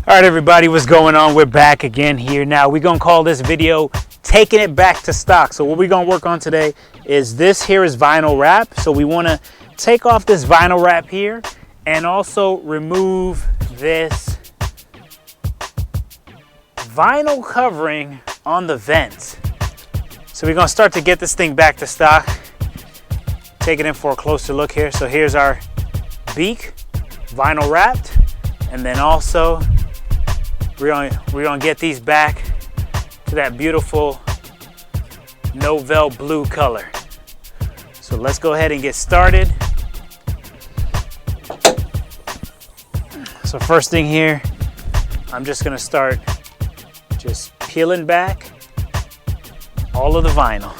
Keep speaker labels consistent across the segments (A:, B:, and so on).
A: All right, everybody, what's going on? We're back again here. Now we're gonna call this video taking it back to stock. So what we're gonna work on today is this here is vinyl wrap. So we want to take off this vinyl wrap here and also remove this vinyl covering on the vents. So we're gonna start to get this thing back to stock. Take it in for a closer look here. So here's our beak, vinyl wrapped, and then also we're gonna get these back to that beautiful Nouvelle blue color. So let's go ahead and get started. So first thing here, I'm just gonna start just peeling back all of the vinyl.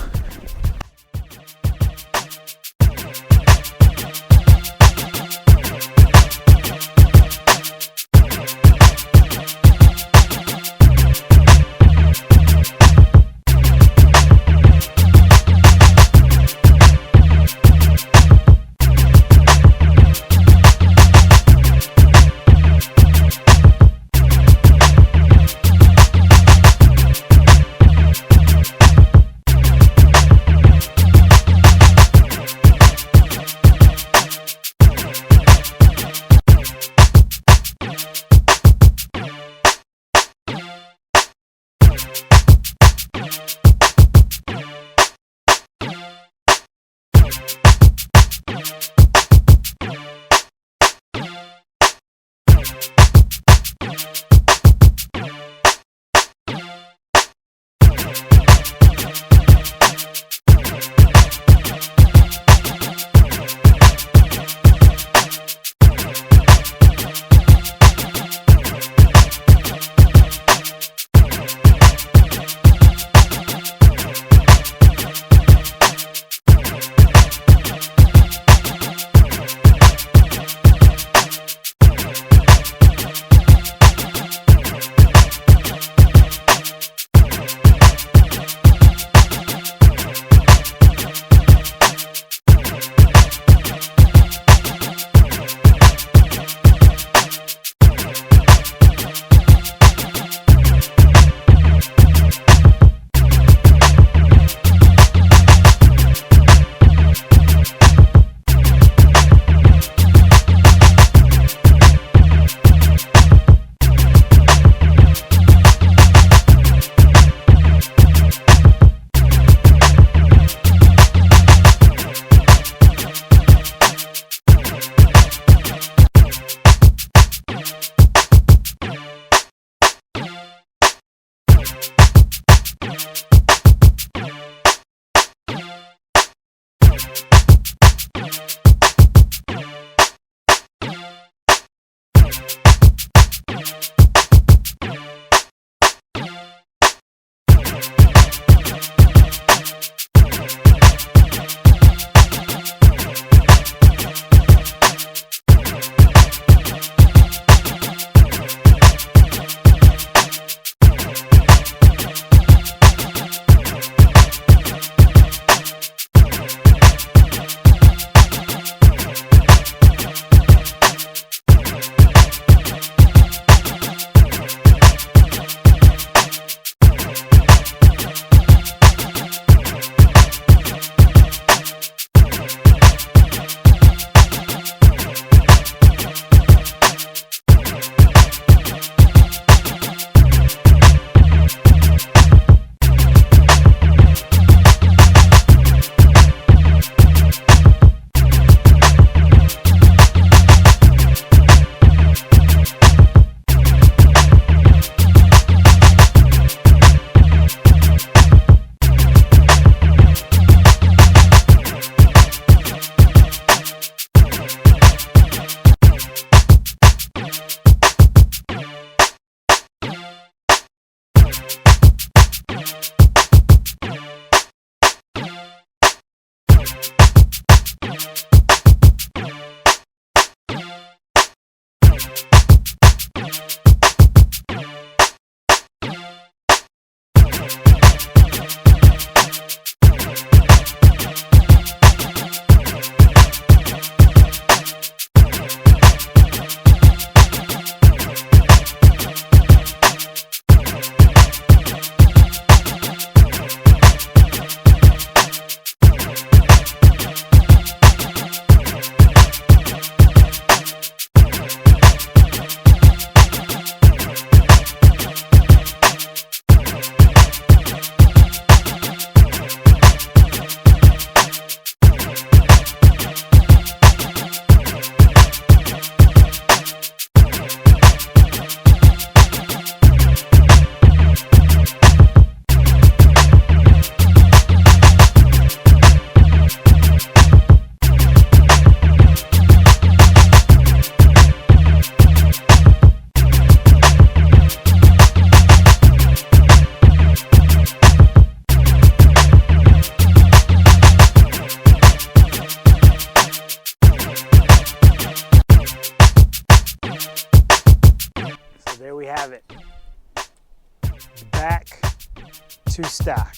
A: to stock.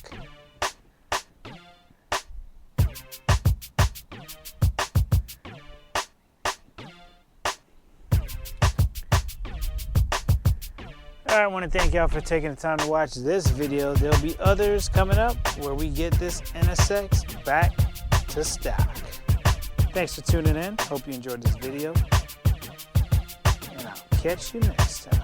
A: I want to thank y'all for taking the time to watch this video. There'll be others coming up where we get this NSX back to stock. Thanks for tuning in. Hope you enjoyed this video. And I'll catch you next time.